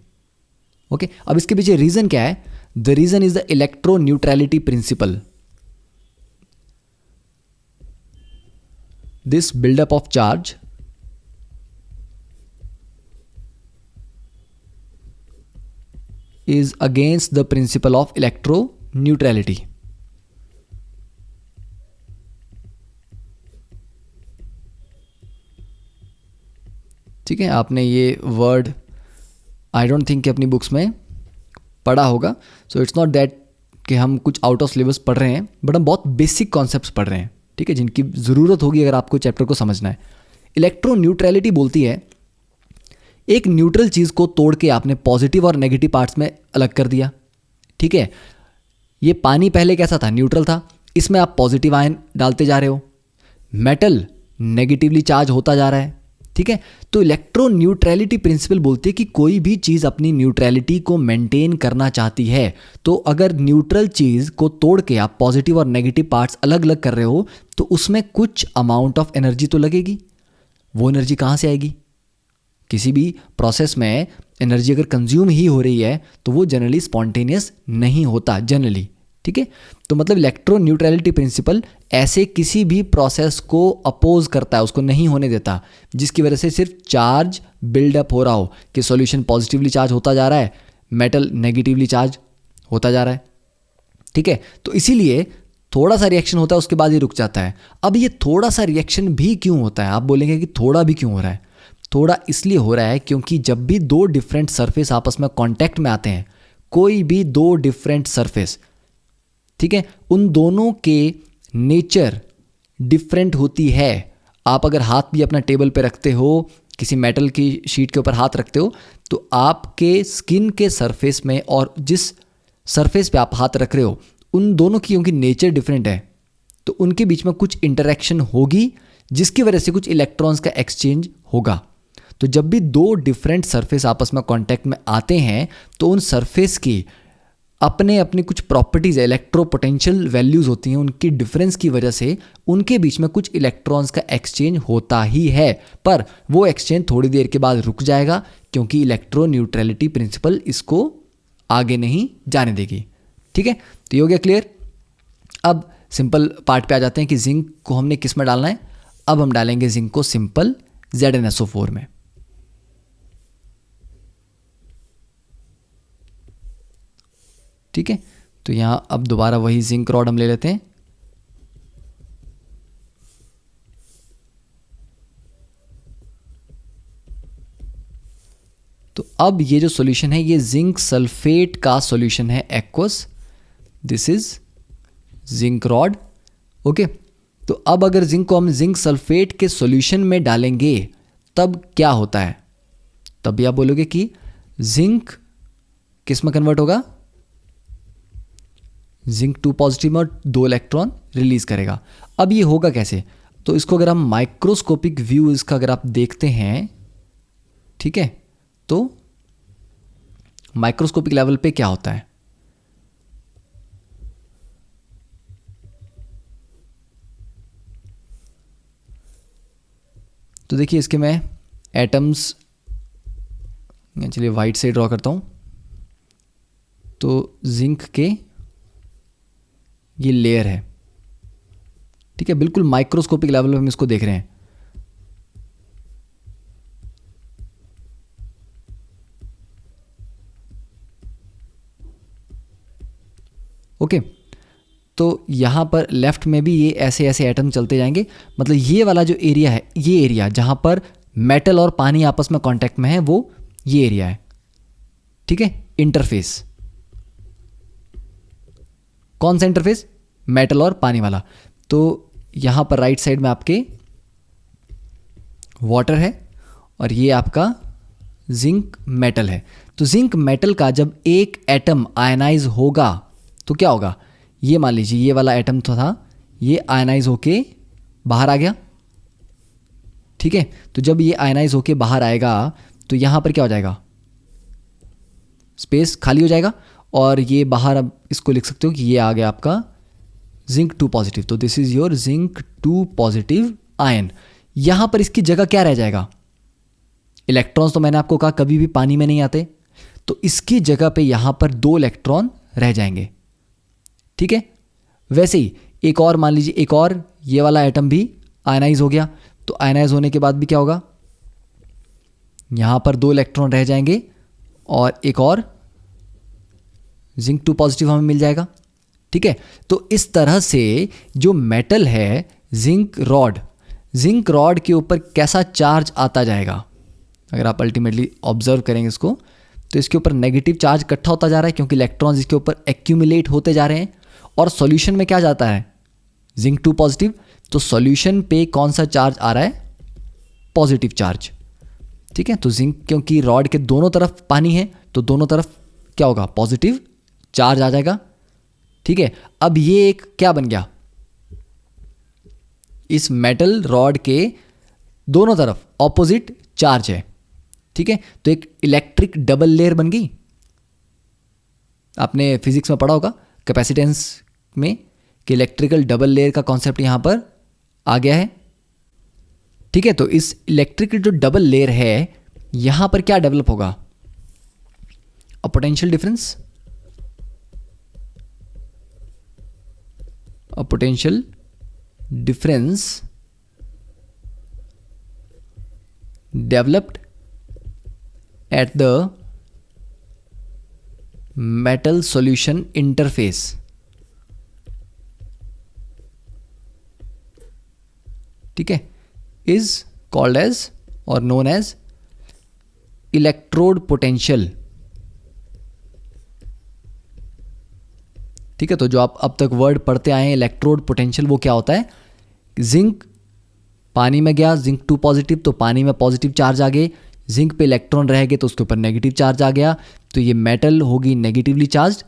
ओके, अब इसके पीछे रीजन क्या है? The reason is the electroneutrality principle. This buildup of charge is against the principle of electroneutrality. ठीक है, आपने ये वर्ड आई डोंट थिंक कि अपनी बुक्स में पढ़ा होगा। सो इट्स नॉट दैट कि हम कुछ आउट ऑफ सिलेबस पढ़ रहे हैं, बट हम बहुत बेसिक कॉन्सेप्ट्स पढ़ रहे हैं, ठीक है, जिनकी ज़रूरत होगी अगर आपको चैप्टर को समझना है। इलेक्ट्रोन्यूट्रलिटी बोलती है एक न्यूट्रल चीज़ को तोड़ के आपने पॉजिटिव और नेगेटिव पार्ट्स में अलग कर दिया। ठीक है, ये पानी पहले कैसा था? न्यूट्रल था, इसमें आप पॉजिटिव आयन डालते जा रहे हो, मेटल नेगेटिवली चार्ज होता जा रहा है। ठीक है, तो इलेक्ट्रोन्यूट्रलिटी प्रिंसिपल बोलती है कि कोई भी चीज़ अपनी न्यूट्रलिटी को मेंटेन करना चाहती है, तो अगर न्यूट्रल चीज़ को तोड़ के आप पॉजिटिव और नेगेटिव पार्ट्स अलग अलग कर रहे हो तो उसमें कुछ अमाउंट ऑफ एनर्जी तो लगेगी। वो एनर्जी कहाँ से आएगी? किसी भी प्रोसेस में एनर्जी अगर कंज्यूम ही हो रही है तो वो जनरली स्पॉन्टेनियस नहीं होता जनरली। ठीक है, तो मतलब इलेक्ट्रोन्यूट्रलिटी प्रिंसिपल ऐसे किसी भी प्रोसेस को अपोज करता है, उसको नहीं होने देता, जिसकी वजह से सिर्फ चार्ज बिल्डअप हो रहा हो कि सॉल्यूशन पॉजिटिवली चार्ज होता जा रहा है, मेटल नेगेटिवली चार्ज होता जा रहा है। ठीक है, तो इसीलिए थोड़ा सा रिएक्शन होता है, उसके बाद ये रुक जाता है। अब ये थोड़ा सा रिएक्शन भी क्यों होता है? आप बोलेंगे कि थोड़ा भी क्यों हो रहा है? थोड़ा इसलिए हो रहा है क्योंकि जब भी 2 डिफरेंट सरफेस आपस में कांटेक्ट में आते हैं, कोई भी 2 डिफरेंट सरफेस, ठीक है, उन दोनों के नेचर डिफरेंट होती है। आप अगर हाथ भी अपना टेबल पे रखते हो, किसी मेटल की शीट के ऊपर हाथ रखते हो, तो आपके स्किन के सरफेस में और जिस सरफेस पे आप हाथ रख रहे हो उन दोनों की क्योंकि नेचर डिफरेंट है, तो उनके बीच में कुछ इंटरेक्शन होगी जिसकी वजह से कुछ इलेक्ट्रॉन्स का एक्सचेंज होगा। तो जब भी 2 डिफरेंट सरफेस आपस में कांटेक्ट में आते हैं तो उन सरफेस की अपनी कुछ प्रॉपर्टीज है, इलेक्ट्रोपोटेंशियल वैल्यूज होती हैं, उनकी डिफरेंस की वजह से उनके बीच में कुछ इलेक्ट्रॉन्स का एक्सचेंज होता ही है, पर वो एक्सचेंज थोड़ी देर के बाद रुक जाएगा क्योंकि इलेक्ट्रोन्यूट्रलिटी प्रिंसिपल इसको आगे नहीं जाने देगी। ठीक है, तो ये हो गया क्लियर। अब सिंपल पार्ट पे आ जाते हैं कि जिंक को हमने किस में डालना है। अब हम डालेंगे जिंक को सिंपल ZnSO4 में। ठीक है, तो यहां अब दोबारा वही जिंक रॉड हम ले लेते हैं। तो अब ये जो सॉल्यूशन है ये जिंक सल्फेट का सॉल्यूशन है, aqueous. This is zinc rod. Okay, तो अब अगर जिंक को हम जिंक सल्फेट के सॉल्यूशन में डालेंगे तब क्या होता है? तब भी आप बोलोगे कि जिंक किस में कन्वर्ट होगा? जिंक 2 पॉजिटिव में और 2 इलेक्ट्रॉन रिलीज करेगा। अब ये होगा कैसे? तो इसको अगर हम माइक्रोस्कोपिक व्यू इसका अगर आप देखते हैं, ठीक है, तो माइक्रोस्कोपिक लेवल पे क्या होता है? तो देखिए इसके मैं एटम्स, चलिए वाइट से ड्रॉ करता हूँ। तो जिंक के ये लेयर है, ठीक है, बिल्कुल माइक्रोस्कोपिक लेवल पे हम इसको देख रहे हैं। ओके, तो यहाँ पर लेफ्ट में भी ये ऐसे ऐसे एटम चलते जाएंगे, मतलब ये वाला जो एरिया है, ये एरिया जहाँ पर मेटल और पानी आपस में कांटेक्ट में है, वो ये एरिया है, ठीक है, इंटरफेस। कौन सा इंटरफेस? मेटल और पानी वाला। तो यहाँ पर राइट साइड में आपके वाटर है और ये आपका जिंक मेटल है। तो जिंक मेटल का जब एक एटम आयनाइज होगा तो क्या होगा? ये मान लीजिए ये वाला एटम तो था, ये आयनाइज होके बाहर आ गया, ठीक है। तो जब ये आयनाइज होके बाहर आएगा तो यहाँ पर क्या हो जाएगा? स्पेस खाली हो जाएगा और ये बाहर, अब इसको लिख सकते हो कि ये आ गया आपका जिंक 2 पॉजिटिव। तो this is your zinc 2 positive ion. यहाँ पर इसकी जगह क्या रह जाएगा? इलेक्ट्रॉन्स तो मैंने आपको कहा कभी भी पानी में नहीं आते, तो इसकी जगह पे यहाँ पर 2 इलेक्ट्रॉन रह जाएंगे, ठीक है। वैसे ही एक और मान लीजिए, एक और ये वाला एटम भी आयनाइज हो गया, तो आयनाइज होने के बाद भी क्या होगा? यहाँ पर 2 इलेक्ट्रॉन रह जाएंगे और एक और जिंक 2 पॉजिटिव हमें मिल जाएगा, ठीक है। तो इस तरह से जो मेटल है जिंक रॉड के ऊपर कैसा चार्ज आता जाएगा, अगर आप अल्टीमेटली ऑब्जर्व करेंगे इसको, तो इसके ऊपर नेगेटिव चार्ज इकट्ठा होता जा रहा है क्योंकि इलेक्ट्रॉन्स इसके ऊपर एक्यूमुलेट होते जा रहे हैं। और सॉल्यूशन में क्या जाता है? Zinc 2 positive. तो सॉल्यूशन पे कौन सा चार्ज आ रहा है? पॉजिटिव चार्ज, ठीक है। तो जिंक, क्योंकि रॉड के दोनों तरफ पानी है तो दोनों तरफ क्या होगा? पॉजिटिव चार्ज आ जाएगा, ठीक है। अब ये एक क्या बन गया? इस मेटल रॉड के दोनों तरफ ऑपोजिट चार्ज है, ठीक है। तो एक इलेक्ट्रिक डबल लेयर बन गई। आपने फिजिक्स में पढ़ा होगा कैपेसिटेंस में कि इलेक्ट्रिकल डबल लेयर का कॉन्सेप्ट यहां पर आ गया है, ठीक है। तो इस इलेक्ट्रिकल जो डबल लेयर है यहां पर क्या डेवलप होगा? A potential difference, developed at the metal solution interface, ठीक है, is called as or known as electrode potential, ठीक है। तो जो आप अब तक वर्ड पढ़ते आए हैं इलेक्ट्रोड पोटेंशियल, वो क्या होता है? जिंक पानी में गया, जिंक 2 पॉजिटिव, तो पानी में पॉजिटिव चार्ज आ गए, जिंक पे इलेक्ट्रॉन रह गए तो उसके ऊपर नेगेटिव चार्ज आ गया, तो ये मेटल होगी नेगेटिवली चार्ज,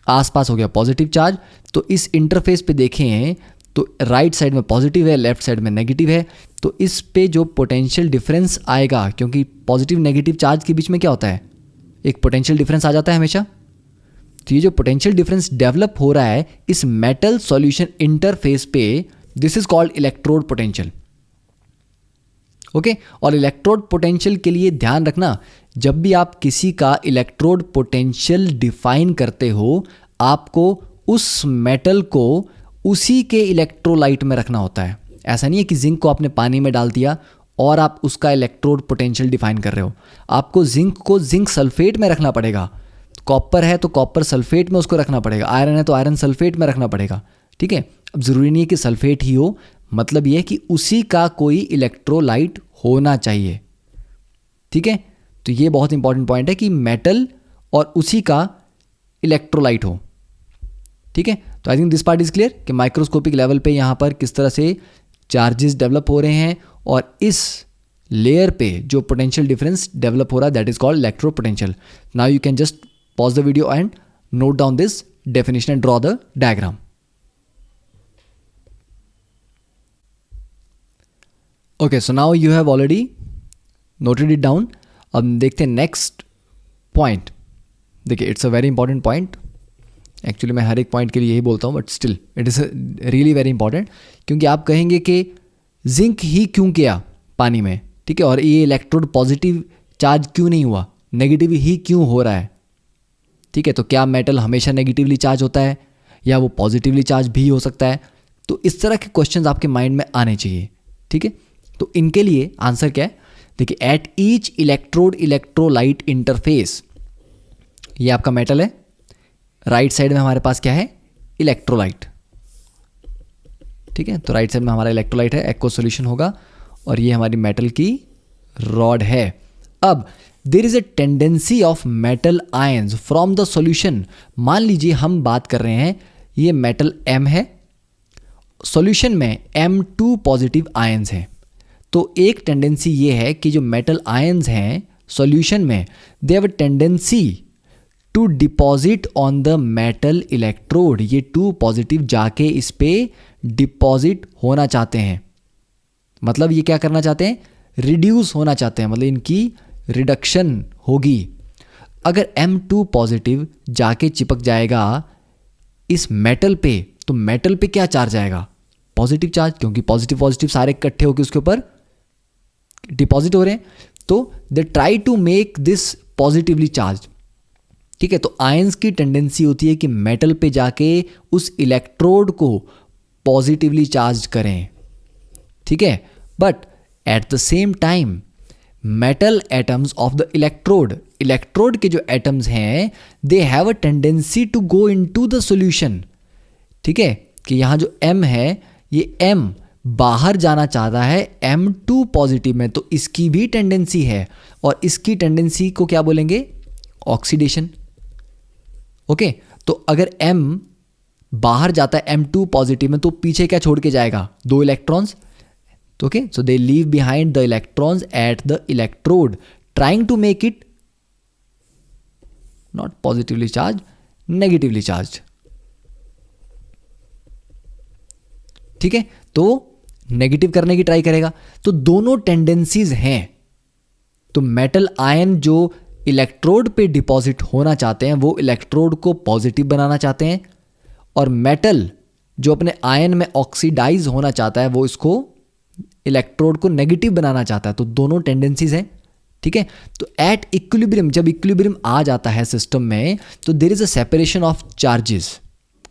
आसपास हो गया पॉजिटिव चार्ज। तो इस इंटरफेस पे देखें तो राइट साइड में पॉजिटिव है, लेफ्ट साइड में नेगेटिव है, तो इस पे जो पोटेंशियल डिफरेंस आएगा, क्योंकि पॉजिटिव नेगेटिव चार्ज के बीच में क्या होता है? एक पोटेंशियल डिफरेंस आ जाता है हमेशा। तो ये जो पोटेंशियल डिफरेंस डेवलप हो रहा है इस मेटल सॉल्यूशन इंटरफेस पे, this is called electrode potential, okay. और इलेक्ट्रोड पोटेंशियल के लिए ध्यान रखना, जब भी आप किसी का इलेक्ट्रोड पोटेंशियल डिफाइन करते हो, आपको उस मेटल को उसी के इलेक्ट्रोलाइट में रखना होता है। ऐसा नहीं है कि जिंक को आपने पानी में डाल दिया और आप उसका इलेक्ट्रोड पोटेंशियल डिफाइन कर रहे हो। आपको जिंक को जिंक सल्फेट में रखना पड़ेगा, कॉपर है तो कॉपर सल्फेट में उसको रखना पड़ेगा, आयरन है तो आयरन सल्फेट में रखना पड़ेगा, ठीक है। अब ज़रूरी नहीं है कि सल्फेट ही हो, मतलब ये है कि उसी का कोई इलेक्ट्रोलाइट होना चाहिए, ठीक है। तो ये बहुत इंपॉर्टेंट पॉइंट है कि मेटल और उसी का इलेक्ट्रोलाइट हो, ठीक है। तो I think this part is clear कि माइक्रोस्कोपिक लेवल पे यहाँ पर किस तरह से चार्जेस डेवलप हो रहे हैं और इस लेयर पे जो पोटेंशियल डिफरेंस डेवलप हो रहा है that is called electro potential. Now you can just pause the video and note down this definition and draw the diagram. Okay, so now you have already noted it down. अब देखते हैं नेक्स्ट पॉइंट। देखिए it's a very important point, actually मैं हर एक पॉइंट के लिए यही बोलता हूँ, but still it is really very important, क्योंकि आप कहेंगे कि जिंक ही क्यों किया? पानी में, ठीक है। और ये इलेक्ट्रोड पॉजिटिव चार्ज क्यों नहीं हुआ, नेगेटिव ही क्यों हो रहा है, ठीक है। तो क्या मेटल हमेशा नेगेटिवली चार्ज होता है या वो पॉजिटिवली चार्ज भी हो सकता है? तो इस तरह के क्वेश्चंस आपके माइंड में आने चाहिए, ठीक है। तो इनके लिए आंसर क्या है, देखिए, at each electrode electrolyte interface, ये आपका मेटल है, राइट साइड में हमारे पास क्या है, इलेक्ट्रोलाइट, ठीक है। तो राइट साइड में हमारा इलेक्ट्रोलाइट है, एक्वा सॉल्यूशन होगा, और ये हमारी मेटल की रॉड है। अब there is a tendency of metal ions from the solution, मान लीजिए हम बात कर रहे हैं, ये मेटल M है, सॉल्यूशन में M2 पॉजिटिव आयंस हैं। तो एक टेंडेंसी ये है कि जो मेटल आयंस हैं सॉल्यूशन में, they have a tendency to deposit on the metal electrode, ये 2 पॉजिटिव जाके इस पे डिपॉजिट होना चाहते हैं, मतलब ये क्या करना चाहते हैं, रिड्यूस होना चाहते हैं, मतलब इनकी रिडक्शन होगी। अगर M2 पॉजिटिव जाके चिपक जाएगा इस मेटल पे, तो मेटल पे क्या चार्ज आएगा, पॉजिटिव चार्ज, क्योंकि पॉजिटिव पॉजिटिव सारे इकट्ठे होकर उसके ऊपर डिपॉजिट हो रहे हैं। तो they try to make this positively charge, ठीक है। तो आयंस की टेंडेंसी होती है कि मेटल पे जाके उस इलेक्ट्रोड को पॉजिटिवली चार्ज करें, ठीक है। But at the same time metal atoms of the electrode के जो एटम्स हैं, they have a tendency to go into the solution, ठीक है। कि यहां जो M है, ये M बाहर जाना चाहता है M2 पॉजिटिव में, तो इसकी भी टेंडेंसी है, और इसकी टेंडेंसी को क्या बोलेंगे, ऑक्सीडेशन, ओके। तो अगर M बाहर जाता है M2 पॉजिटिव में, तो पीछे क्या छोड़ के जाएगा, 2 electrons, okay. So they leave behind the electrons at the electrode, trying to make it not positively charge, negatively charge, ठीक है। तो नेगेटिव करने की ट्राई करेगा। तो दोनों टेंडेंसीज हैं। तो मेटल आयन जो इलेक्ट्रोड पे डिपॉजिट होना चाहते हैं, वो इलेक्ट्रोड को पॉजिटिव बनाना चाहते हैं, और मेटल जो अपने आयन में ऑक्सीडाइज होना चाहता है, वो इसको इलेक्ट्रोड को नेगेटिव बनाना चाहता है। तो दोनों टेंडेंसीज हैं, ठीक है। तो एट इक्विलिब्रियम, जब इक्विलिब्रियम आ जाता है सिस्टम में, तो there is a separation of charges,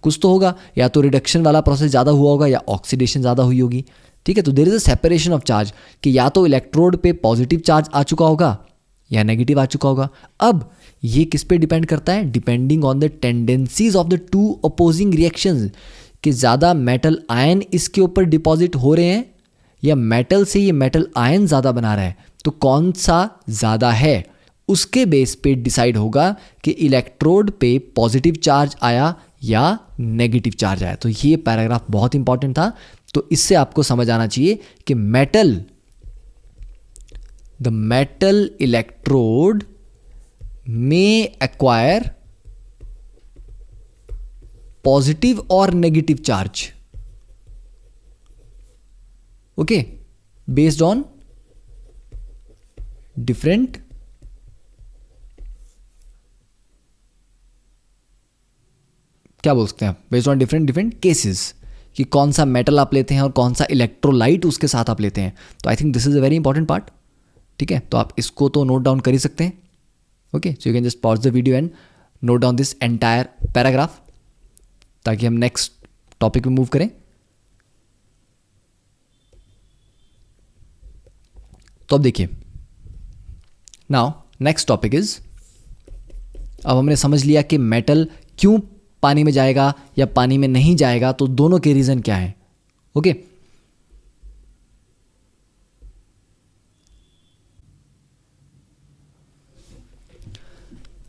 कुछ तो होगा, या तो रिडक्शन वाला प्रोसेस ज़्यादा हुआ होगा या ऑक्सीडेशन ज़्यादा हुई होगी, ठीक है। तो there is a separation of charge, कि या तो इलेक्ट्रोड पे पॉजिटिव चार्ज आ चुका होगा या नेगेटिव आ चुका होगा। अब ये किस पे डिपेंड करता है, depending on the tendencies of the 2 opposing reactions, कि ज़्यादा मेटल आयन इसके ऊपर डिपॉजिट हो रहे हैं या मेटल से ये मेटल आयन ज़्यादा बना रहा है। तो कौन सा ज़्यादा है, उसके बेस पे डिसाइड होगा कि इलेक्ट्रोड पे पॉजिटिव चार्ज आया या नेगेटिव चार्ज आया। तो ये पैराग्राफ बहुत इंपॉर्टेंट था। तो इससे आपको समझ आना चाहिए कि the metal electrode may acquire positive or negative charge, okay, based on different क्या बोल सकते हैं आप, बेस्ड ऑन डिफरेंट केसेस, कि कौन सा मेटल आप लेते हैं और कौन सा इलेक्ट्रोलाइट उसके साथ आप लेते हैं। तो I think this is a very important part, ठीक है। तो आप इसको तो नोट डाउन कर ही सकते हैं, okay. So you can just pause the video and note down this entire paragraph, ताकि हम नेक्स्ट टॉपिक में मूव करें। तो अब देखिए, नाउ नेक्स्ट टॉपिक इज, अब हमने समझ लिया कि मेटल क्यों पानी में जाएगा या पानी में नहीं जाएगा, तो दोनों के रीजन क्या हैं, ओके।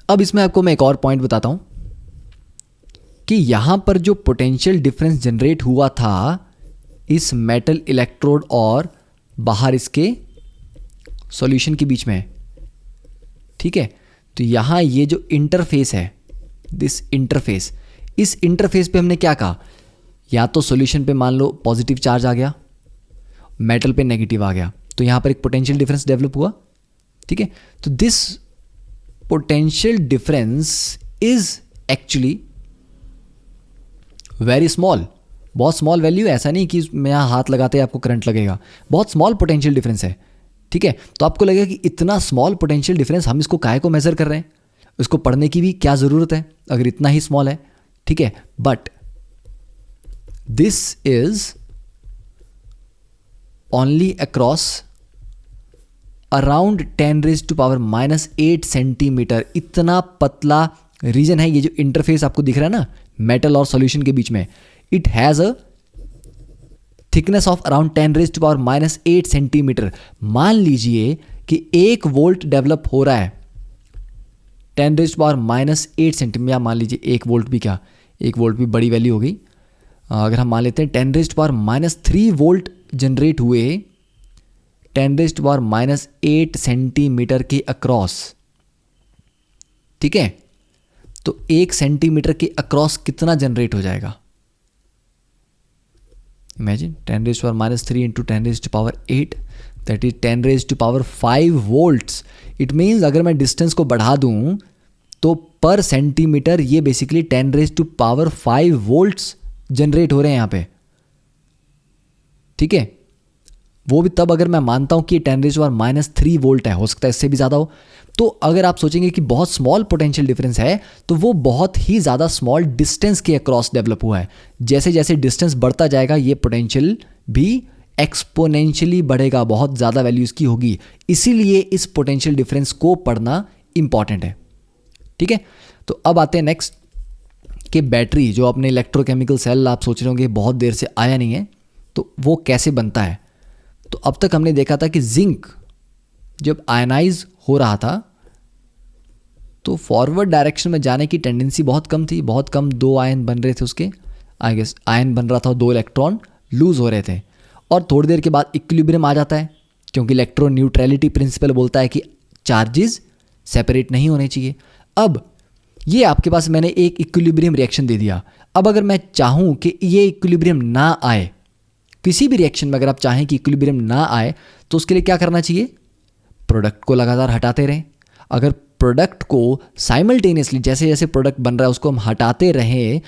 अब इसमें आपको मैं एक और पॉइंट बताता हूं कि यहां पर जो पोटेंशियल डिफरेंस जनरेट हुआ था इस मेटल इलेक्ट्रोड और बाहर इसके सॉल्यूशन के बीच में, ठीक है। तो यहां ये जो इंटरफेस है, दिस इंटरफेस, इस इंटरफेस पे हमने क्या कहा, या तो सॉल्यूशन पे मान लो पॉजिटिव चार्ज आ गया, मेटल पे नेगेटिव आ गया, तो यहां पर एक पोटेंशियल डिफरेंस डेवलप हुआ, ठीक है। तो this potential difference is actually very small, बहुत स्मॉल वैल्यू है, ऐसा नहीं कि मैं यहाँ हाथ लगाते ही आपको करंट लगेगा, बहुत स्मॉल पोटेंशियल डिफरेंस है। ठीक है, तो आपको लगेगा कि इतना स्मॉल पोटेंशियल डिफरेंस, हम इसको काहे को मेजर कर रहे हैं, इसको पढ़ने की भी क्या ज़रूरत है अगर इतना ही स्मॉल है। ठीक है, but this is only across around 10⁻⁻8 centimetre. इतना पतला रीजन है ये जो इंटरफेस आपको दिख रहा है ना मेटल और सॉल्यूशन के बीच में, it has a thickness of around 10⁻⁻8 centimetre. मान लीजिए कि 1 वोल्ट डेवलप हो रहा है 10⁻⁻8 सेंटीमीटर, या मान लीजिए 1 वोल्ट भी, क्या 1 वोल्ट भी बड़ी वैल्यू हो गई, अगर हम मान लेते हैं 10⁻³ वोल्ट जनरेट हुए 10⁻⁸ सेंटीमीटर के अक्रॉस। ठीक है, तो 1 सेंटीमीटर के अक्रॉस कितना जनरेट हो जाएगा, imagine 10⁻³ into 10⁸ that is 10⁵ volts. It means अगर मैं डिस्टेंस को बढ़ा दूं तो पर सेंटीमीटर ये बेसिकली 10⁵ वोल्ट्स जनरेट हो रहे हैं यहाँ पे। ठीक है, वो भी तब अगर मैं मानता हूं कि 10⁻³ वोल्ट है, हो सकता है इससे भी ज़्यादा हो। तो अगर आप सोचेंगे कि बहुत स्मॉल पोटेंशियल डिफरेंस है, तो वो बहुत ही ज़्यादा स्मॉल डिस्टेंस के अक्रॉस डेवलप हुआ है। जैसे जैसे डिस्टेंस बढ़ता जाएगा ये पोटेंशियल भी एक्सपोनेंशियली बढ़ेगा, बहुत ज़्यादा वैल्यू इसकी होगी। इसीलिए इस पोटेंशियल डिफरेंस को पढ़ना इंपॉर्टेंट है। ठीक है, तो अब आते हैं नेक्स्ट कि बैटरी, जो अपने इलेक्ट्रोकेमिकल सेल आप सोच रहे होंगे बहुत देर से आया नहीं है, तो वो कैसे बनता है। तो अब तक हमने देखा था कि जिंक जब आयनाइज हो रहा था तो फॉरवर्ड डायरेक्शन में जाने की टेंडेंसी बहुत कम थी, बहुत कम 2 आयन बन रहे थे उसके, आई गेस आयन बन रहा था, 2 इलेक्ट्रॉन लूज हो रहे थे, और थोड़ी देर के बाद इक्विलिब्रियम आ जाता है, क्योंकि इलेक्ट्रॉन न्यूट्रलिटी प्रिंसिपल बोलता है कि चार्जेस सेपरेट नहीं होने चाहिए। अब ये आपके पास मैंने एक इक्विलिब्रियम रिएक्शन दे दिया। अब अगर मैं चाहूँ कि ये इक्विलिब्रियम ना आए, किसी भी रिएक्शन में अगर आप चाहें कि इक्विलिब्रियम ना आए, तो उसके लिए क्या करना चाहिए, प्रोडक्ट को लगातार हटाते रहें। अगर प्रोडक्ट को साइमल्टेनियसली जैसे जैसे प्रोडक्ट बन रहा है उसको हम हटाते रहें,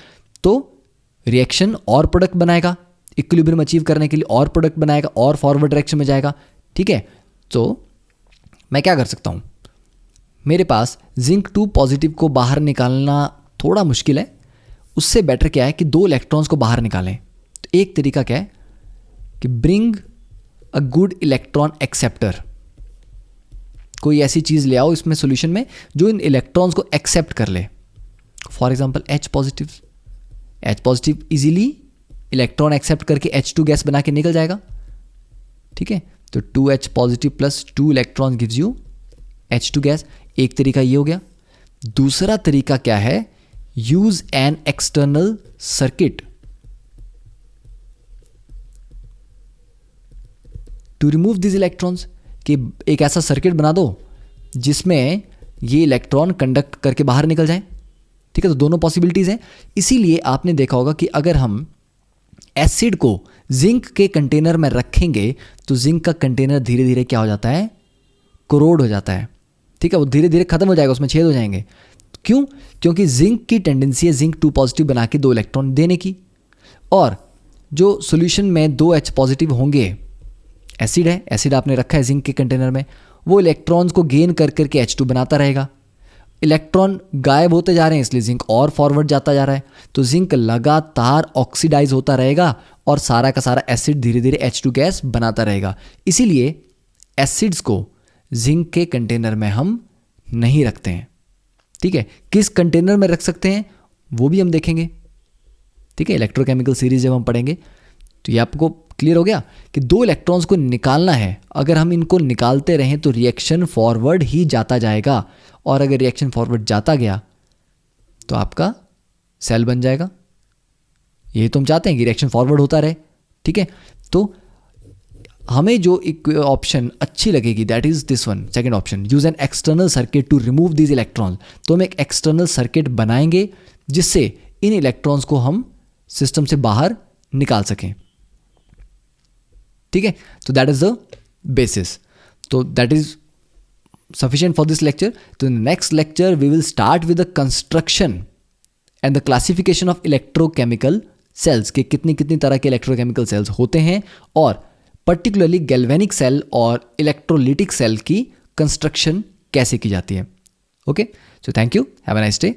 तो रिएक्शन और प्रोडक्ट बनाएगा, इक्विलिब्रियम अचीव करने के लिए और प्रोडक्ट बनाएगा और फॉरवर्ड डायरेक्शन में जाएगा। ठीक है, तो मैं क्या कर सकता हूँ, मेरे पास जिंक 2 पॉजिटिव को बाहर निकालना थोड़ा मुश्किल है, उससे बेटर क्या है कि 2 इलेक्ट्रॉन्स को बाहर निकालें। तो एक तरीका क्या है कि bring a good electron acceptor, कोई ऐसी चीज़ ले आओ इसमें सॉल्यूशन में जो इन इलेक्ट्रॉन्स को एक्सेप्ट कर ले। For example H positive easily electron accept करके H2 गैस बना के निकल जाएगा। ठीक है, तो 2H positive plus 2 electron gives you H2 gas. एक तरीका ये हो गया। दूसरा तरीका क्या है, use an external circuit to remove this electrons, कि एक ऐसा सर्किट बना दो जिसमें ये इलेक्ट्रॉन कंडक्ट करके बाहर निकल जाएं। ठीक है, तो दोनों पॉसिबिलिटीज़ हैं। इसीलिए आपने देखा होगा कि अगर हम एसिड को जिंक के कंटेनर में रखेंगे तो जिंक का कंटेनर धीरे धीरे क्या हो जाता है, कोरोड हो जाता है। ठीक है, वो धीरे धीरे खत्म हो जाएगा, उसमें छेद हो जाएंगे। क्यों? क्योंकि जिंक की टेंडेंसी है जिंक 2 पॉजिटिव बना के 2 इलेक्ट्रॉन देने की, और जो सॉल्यूशन में 2H पॉजिटिव होंगे, एसिड है, एसिड आपने रखा है जिंक के कंटेनर में, वो इलेक्ट्रॉन्स को गेन कर करके H2 बनाता रहेगा। इलेक्ट्रॉन गायब होते जा रहे हैं इसलिए जिंक और फॉरवर्ड जाता जा रहा है, तो जिंक लगातार ऑक्सीडाइज होता रहेगा और सारा का सारा एसिड धीरे धीरे H2 गैस बनाता रहेगा। इसीलिए एसिड्स को जिंक के कंटेनर में हम नहीं रखते हैं। ठीक है, किस कंटेनर में रख सकते हैं वो भी हम देखेंगे। ठीक है, इलेक्ट्रोकेमिकल सीरीज जब हम पढ़ेंगे तो ये आपको क्लियर हो गया कि 2 इलेक्ट्रॉन्स को निकालना है। अगर हम इनको निकालते रहें तो रिएक्शन फॉरवर्ड ही जाता जाएगा, और अगर रिएक्शन फॉरवर्ड जाता गया तो आपका सेल बन जाएगा। ये तो हम चाहते हैं कि रिएक्शन फॉरवर्ड होता रहे। ठीक है, तो हमें जो ऑप्शन अच्छी लगेगी that is this one, second option, use an external circuit to remove this electrons. तो हम एक एक्सटर्नल सर्किट बनाएंगे जिससे इन इलेक्ट्रॉन्स को हम सिस्टम से बाहर निकाल सकें। ठीक है, तो दैट इज द बेसिस। तो that is sufficient for this lecture. So in the next lecture we will start with the construction and the classification of electrochemical cells के कितनी कितनी तरह के इलेक्ट्रोकेमिकल सेल्स होते हैं और पर्टिकुलरली गैल्वेनिक सेल और इलेक्ट्रोलिटिक सेल की कंस्ट्रक्शन कैसे की जाती है। Okay, so thank you, have a nice day.